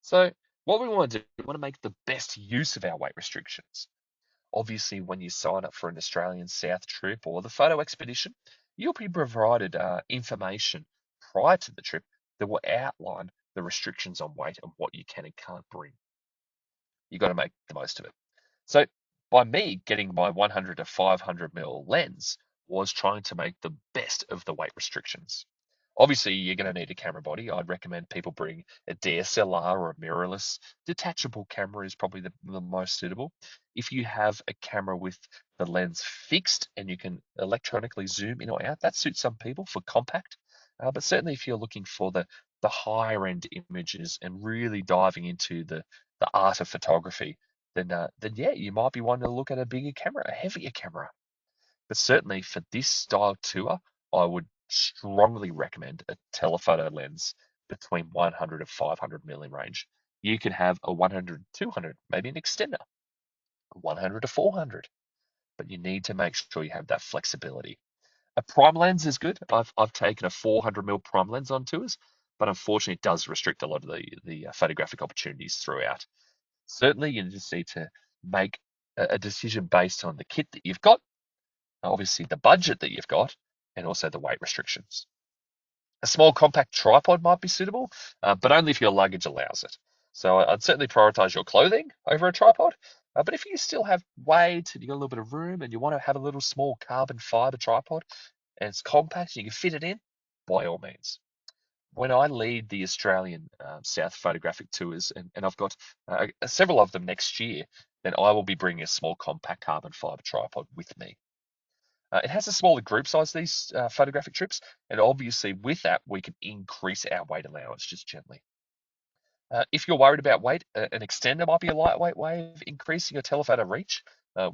So, what we want to do, we want to make the best use of our weight restrictions. Obviously, when you sign up for an Australian South trip or the photo expedition, you'll be provided information prior to the trip that will outline the restrictions on weight and what you can and can't bring. You've got to make the most of it. So, by me getting my 100 to 500 mil lens was trying to make the best of the weight restrictions. Obviously, you're going to need a camera body. I'd recommend people bring a DSLR or a mirrorless. Detachable camera is probably the most suitable. If you have a camera with the lens fixed and you can electronically zoom in or out, that suits some people for compact. But certainly, if you're looking for the higher end images and really diving into the art of photography, then yeah, you might be wanting to look at a bigger camera, a heavier camera. But certainly for this style tour, I would strongly recommend a telephoto lens between 100 and 500 milli range. You could have a 100, 200, maybe an extender, 100 to 400, but you need to make sure you have that flexibility. A prime lens is good. I've taken a 400 mil prime lens on tours, but unfortunately it does restrict a lot of the photographic opportunities throughout. Certainly, you just need to make a decision based on the kit that you've got, obviously the budget that you've got, and also the weight restrictions. A small compact tripod might be suitable, but only if your luggage allows it. So I'd certainly prioritize your clothing over a tripod. But if you still have weight and you got a little bit of room and you want to have a little small carbon fiber tripod and it's compact and you can fit it in, by all means. When I lead the Australian South photographic tours, and I've got several of them next year, then I will be bringing a small compact carbon fiber tripod with me. It has a smaller group size, these photographic trips, and obviously with that, we can increase our weight allowance just gently. If you're worried about weight, an extender might be a lightweight way of increasing your telephoto reach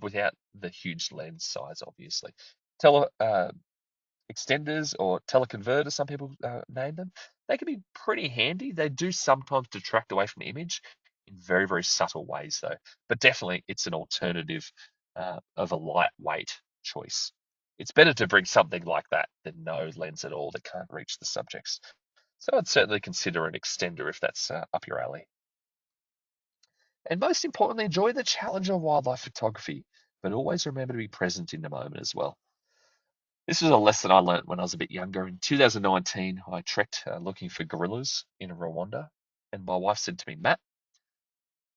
without the huge lens size, obviously. Tele, Extenders or teleconverters, some people name them, they can be pretty handy. They do sometimes detract away from the image in very, very subtle ways, though. But definitely, it's an alternative of a lightweight choice. It's better to bring something like that than no lens at all that can't reach the subjects. So I'd certainly consider an extender if that's up your alley. And most importantly, enjoy the challenge of wildlife photography, but always remember to be present in the moment as well. This was a lesson I learned when I was a bit younger. In 2019, I trekked looking for gorillas in Rwanda, and my wife said to me, Matt,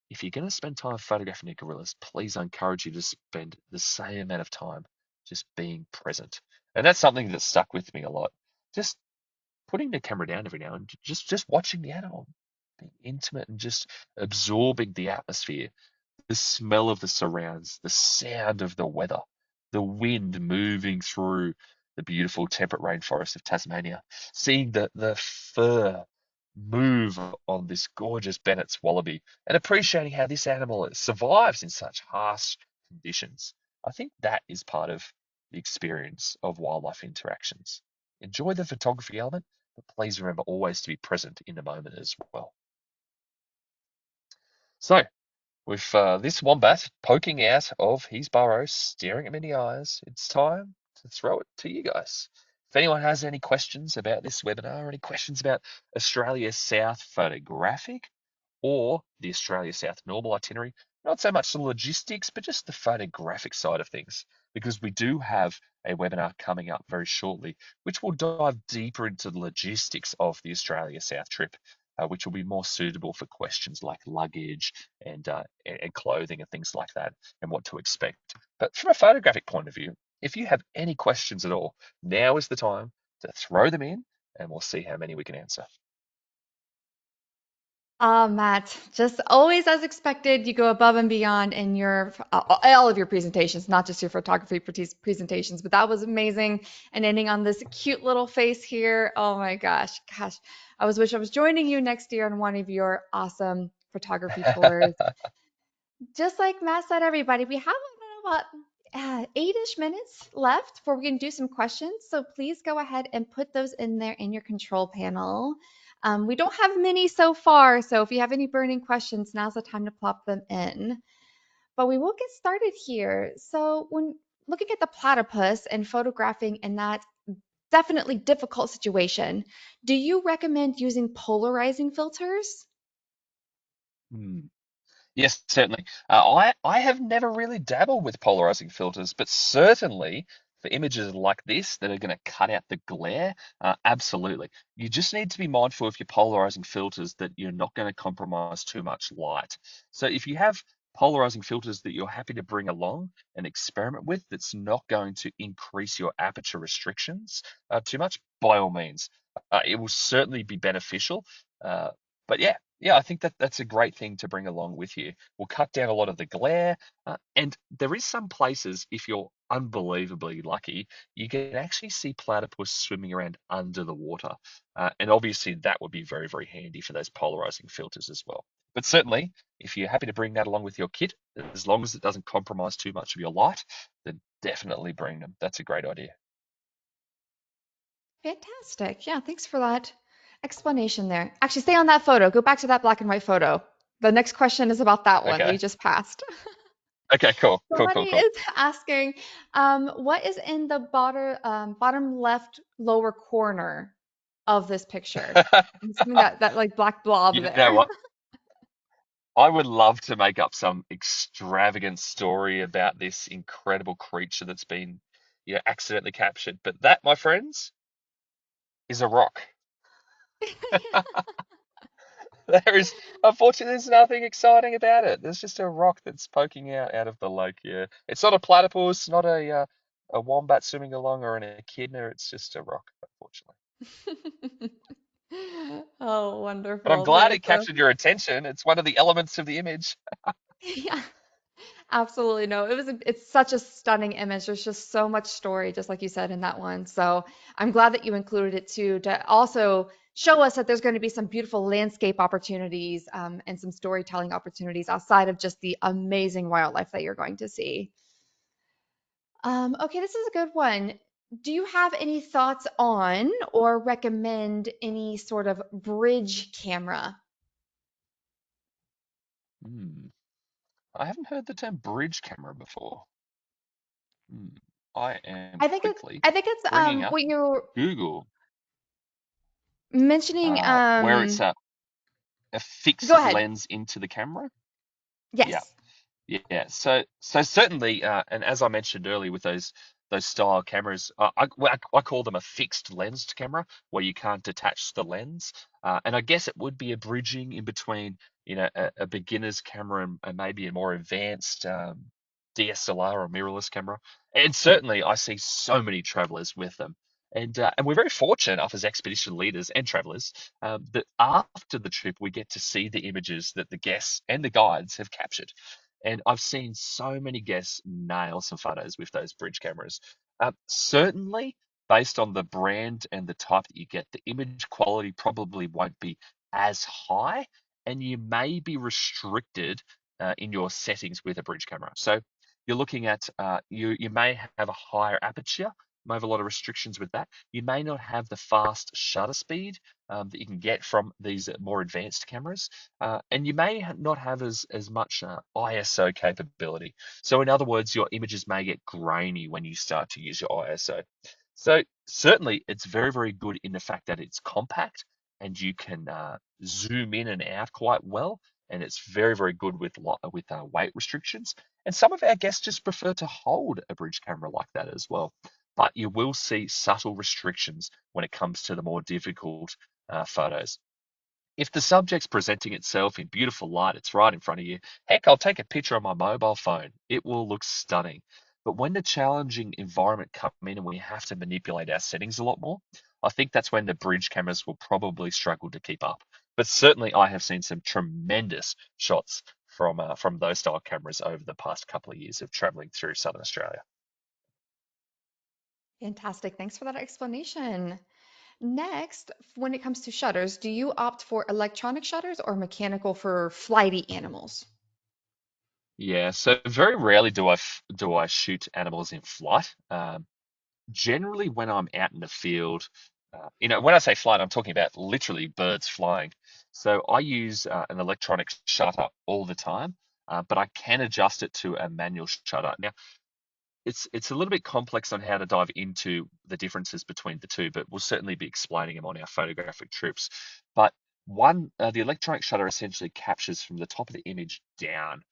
if you're going to spend time photographing the gorillas, please I encourage you to spend the same amount of time just being present. And that's something that stuck with me a lot. Just putting the camera down every now and just watching the animal, being intimate and just absorbing the atmosphere, the smell of the surrounds, the sound of the weather, the wind moving through the beautiful temperate rainforest of Tasmania, seeing the fur move on this gorgeous Bennett's wallaby, and appreciating how this animal survives in such harsh conditions. I think that is part of the experience of wildlife interactions. Enjoy the photography element, but please remember always to be present in the moment as well. So, with this wombat poking out of his burrow, staring at me in the eyes, it's time to throw it to you guys. If anyone has any questions about this webinar, or any questions about Australia South photographic or the Australia South normal itinerary, not so much the logistics, but just the photographic side of things, because we do have a webinar coming up very shortly, which will dive deeper into the logistics of the Australia South trip, which will be more suitable for questions like luggage and clothing and things like that, and what to expect. But from a photographic point of view, if you have any questions at all, now is the time to throw them in, and we'll see how many we can answer. Matt, just always as expected, you go above and beyond in your all of your presentations, not just your photography presentations, but that was amazing. And ending on this cute little face here. Oh my gosh. I was wish I was joining you next year on one of your awesome photography tours. Just like Matt said, everybody, we have about 8-ish minutes left before we can do some questions. So please go ahead and put those in there in your control panel. We don't have many so far, so if you have any burning questions, now's the time to plop them in. But we will get started here. So when looking at the platypus and photographing in that definitely difficult situation, do you recommend using polarizing filters? Hmm. Yes, certainly. I have never really dabbled with polarizing filters, but certainly for images like this that are going to cut out the glare, absolutely. You just need to be mindful of your polarizing filters that you're not going to compromise too much light. So if you have polarizing filters that you're happy to bring along and experiment with, that's not going to increase your aperture restrictions too much, by all means. It will certainly be beneficial. Uh, but yeah, I think that that's a great thing to bring along with you. We'll cut down a lot of the glare, and there is some places, if you're unbelievably lucky, you can actually see platypus swimming around under the water, and obviously that would be very, very handy for those polarizing filters as well. But certainly, if you're happy to bring that along with your kit, as long as it doesn't compromise too much of your light, then definitely bring them. That's a great idea. Fantastic. Yeah, thanks for that explanation there. Actually, stay on that photo. Go back to that black and white photo. The next question is about that one that you Okay. just passed. Okay, cool, cool, Somebody cool, cool. is asking, what is in the bottom left lower corner of this picture? And something that like black blob You know there. what? I would love to make up some extravagant story about this incredible creature that's been, accidentally captured. But that, my friends, is a rock. There is, unfortunately, there's nothing exciting about it. There's just a rock that's poking out of the lake. Yeah, it's not a platypus, not a wombat swimming along or an echidna. It's just a rock, unfortunately. Oh, But I'm wonderful. glad There's it a captured your attention. It's one of the elements of the image. yeah. Absolutely no. It's such a stunning image. There's just so much story, just like you said in that one. So I'm glad that you included it too, to also show us that there's going to be some beautiful landscape opportunities and some storytelling opportunities outside of just the amazing wildlife that you're going to see. Okay, this is a good one. Do you have any thoughts on or recommend any sort of bridge camera? Hmm. I haven't heard the term bridge camera before. Hmm. I am quickly I think it's bringing up what you're Google, mentioning. where it's a Go fixed ahead. lens into the camera. Yeah. Yes. Yeah, so certainly, and as I mentioned earlier, with those style cameras, I call them a fixed lensed camera where you can't detach the lens, and I guess it would be a bridging in between, a beginner's camera and maybe a more advanced DSLR or mirrorless camera. And certainly, I see so many travelers with them. And we're very fortunate enough as expedition leaders and travelers that after the trip we get to see the images that the guests and the guides have captured. And I've seen so many guests nail some photos with those bridge cameras. Certainly, based on the brand and the type that you get, the image quality probably won't be as high, and you may be restricted in your settings with a bridge camera. So you're looking at you may have a higher aperture. You may have a lot of restrictions with that. You may not have the fast shutter speed that you can get from these more advanced cameras, and you may not have as much ISO capability. So in other words, your images may get grainy when you start to use your ISO. So certainly, it's very, very good in the fact that it's compact and you can zoom in and out quite well. And it's very, very good with weight restrictions. And some of our guests just prefer to hold a bridge camera like that as well. But you will see subtle restrictions when it comes to the more difficult photos. If the subject's presenting itself in beautiful light, it's right in front of you. Heck, I'll take a picture on my mobile phone. It will look stunning. But when the challenging environment come in and we have to manipulate our settings a lot more, I think that's when the bridge cameras will probably struggle to keep up. But certainly, I have seen some tremendous shots from those style cameras over the past couple of years of traveling through Southern Australia. Fantastic. Thanks for that explanation. Next, when it comes to shutters, do you opt for electronic shutters or mechanical for flighty animals? Yeah, so very rarely do I shoot animals in flight. Generally, when I'm out in the field, when I say flight, I'm talking about literally birds flying. So I use an electronic shutter all the time, but I can adjust it to a manual shutter. Now, it's a little bit complex on how to dive into the differences between the two, but we'll certainly be explaining them on our photographic trips. But the electronic shutter essentially captures from the top of the image down,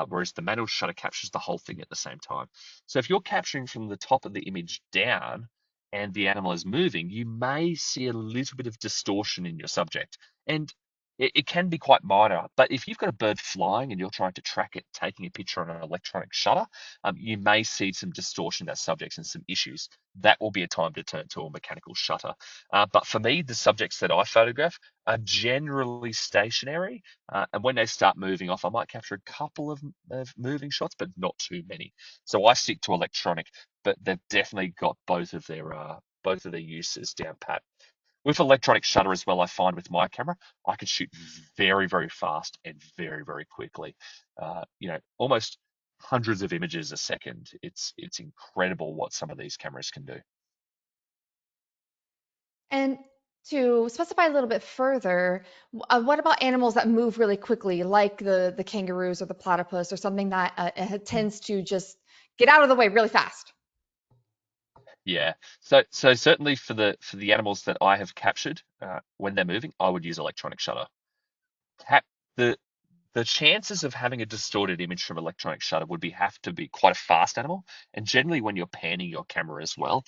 whereas the manual shutter captures the whole thing at the same time. So if you're capturing from the top of the image down and the animal is moving, you may see a little bit of distortion in your subject. And It can be quite minor, but if you've got a bird flying and you're trying to track it, taking a picture on an electronic shutter, you may see some distortion in that subject and some issues. That will be a time to turn to a mechanical shutter. But for me, the subjects that I photograph are generally stationary, and when they start moving off, I might capture a couple of moving shots, but not too many. So I stick to electronic, but they've definitely got both of their uses down pat. With electronic shutter as well, I find with my camera, I can shoot very, very fast and very, very quickly. Almost hundreds of images a second. It's incredible what some of these cameras can do. And to specify a little bit further, what about animals that move really quickly, like the kangaroos or the platypus or something that tends to just get out of the way really fast? Yeah. So certainly for the animals that I have captured, when they're moving, I would use electronic shutter. Cap the the chances of having a distorted image from electronic shutter would be have to be quite a fast animal, and generally when you're panning your camera as well,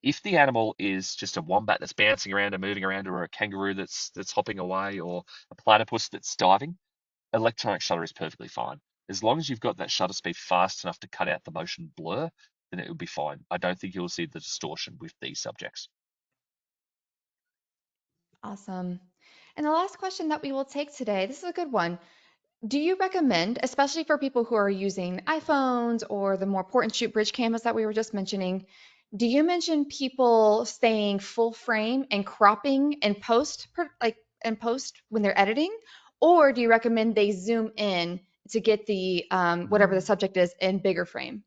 if the animal is just a wombat that's bouncing around and moving around, or a kangaroo that's hopping away, or a platypus that's diving, electronic shutter is perfectly fine. As long as you've got that shutter speed fast enough to cut out the motion blur, then it will be fine. I don't think you'll see the distortion with these subjects. Awesome. And the last question that we will take today, this is a good one. Do you recommend, especially for people who are using iPhones or the more point and shoot bridge cameras that we were just mentioning, do you mention people staying full frame and cropping and post when they're editing, or do you recommend they zoom in to get the whatever the subject is in bigger frame?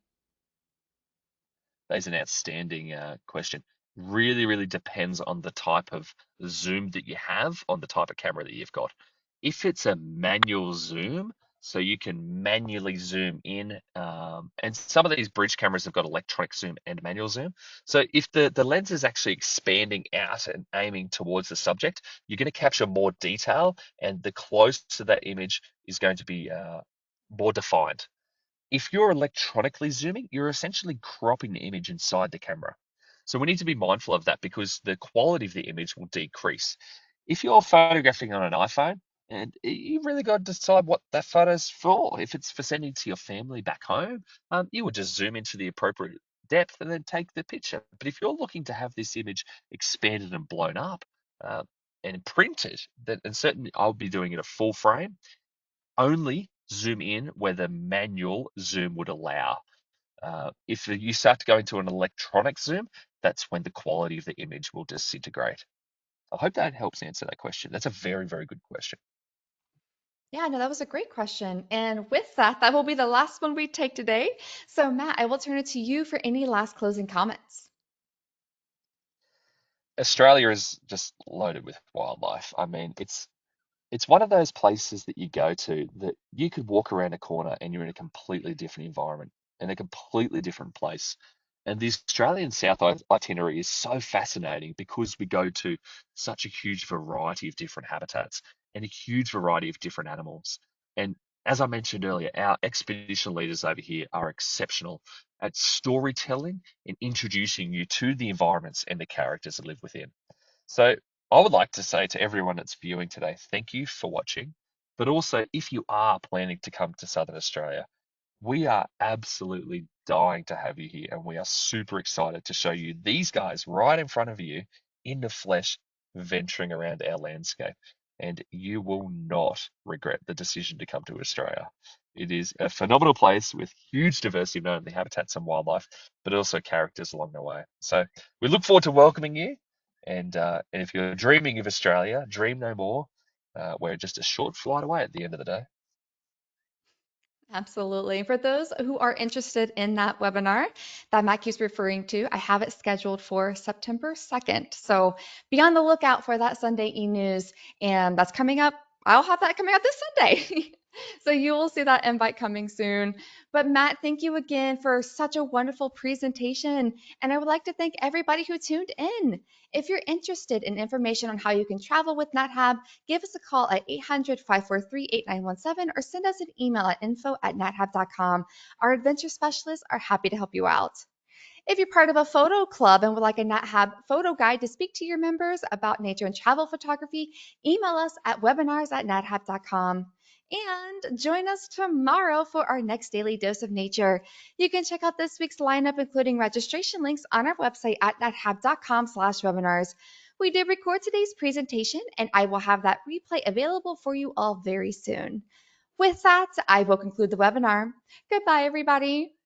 That is an outstanding question. Really, really depends on the type of zoom that you have, on the type of camera that you've got. If it's a manual zoom, so you can manually zoom in, and some of these bridge cameras have got electronic zoom and manual zoom. So if the lens is actually expanding out and aiming towards the subject, you're going to capture more detail, and the closer that image is going to be more defined. If you're electronically zooming, you're essentially cropping the image inside the camera. So we need to be mindful of that because the quality of the image will decrease. If you're photographing on an iPhone, and you really got to decide what that photo's for. If it's for sending to your family back home, you would just zoom into the appropriate depth and then take the picture. But if you're looking to have this image expanded and blown up uh, and printed, then and certainly I'll be doing it a full frame, only zoom in where the manual zoom would allow. If you start to go into an electronic zoom, that's when the quality of the image will disintegrate. I hope that helps answer that question. That's a very, very good question. Yeah, no, that was a great question. And with that, that will be the last one we take today. So, Matt, I will turn it to you for any last closing comments. Australia is just loaded with wildlife. I mean, it's one of those places that you go to that you could walk around a corner and you're in a completely different environment, in a completely different place. And the Australian South itinerary is so fascinating because we go to such a huge variety of different habitats and a huge variety of different animals. And as I mentioned earlier, our expedition leaders over here are exceptional at storytelling and introducing you to the environments and the characters that live within. So I would like to say to everyone that's viewing today, thank you for watching. But also, if you are planning to come to Southern Australia, we are absolutely dying to have you here, and we are super excited to show you these guys right in front of you in the flesh, venturing around our landscape. And you will not regret the decision to come to Australia. It is a phenomenal place with huge diversity of not only habitats and wildlife, but also characters along the way. So we look forward to welcoming you. And if you're dreaming of Australia, dream no more. We're just a short flight away at the end of the day. Absolutely. For those who are interested in that webinar that Matt keeps referring to, I have it scheduled for September 2nd. So be on the lookout for that Sunday e-news. And that's coming up. I'll have that coming up this Sunday. So you will see that invite coming soon. But Matt, thank you again for such a wonderful presentation. And I would like to thank everybody who tuned in. If you're interested in information on how you can travel with NatHab, give us a call at 800-543-8917 or send us an email at info@nathab.com. Our adventure specialists are happy to help you out. If you're part of a photo club and would like a NatHab photo guide to speak to your members about nature and travel photography, email us at webinars@nathab.com. And join us tomorrow for our next daily dose of nature. You can check out this week's lineup, including registration links, on our website at nathab.com/webinars. We did record today's presentation, and I will have that replay available for you all very soon. With that, I will conclude the webinar. Goodbye, everybody.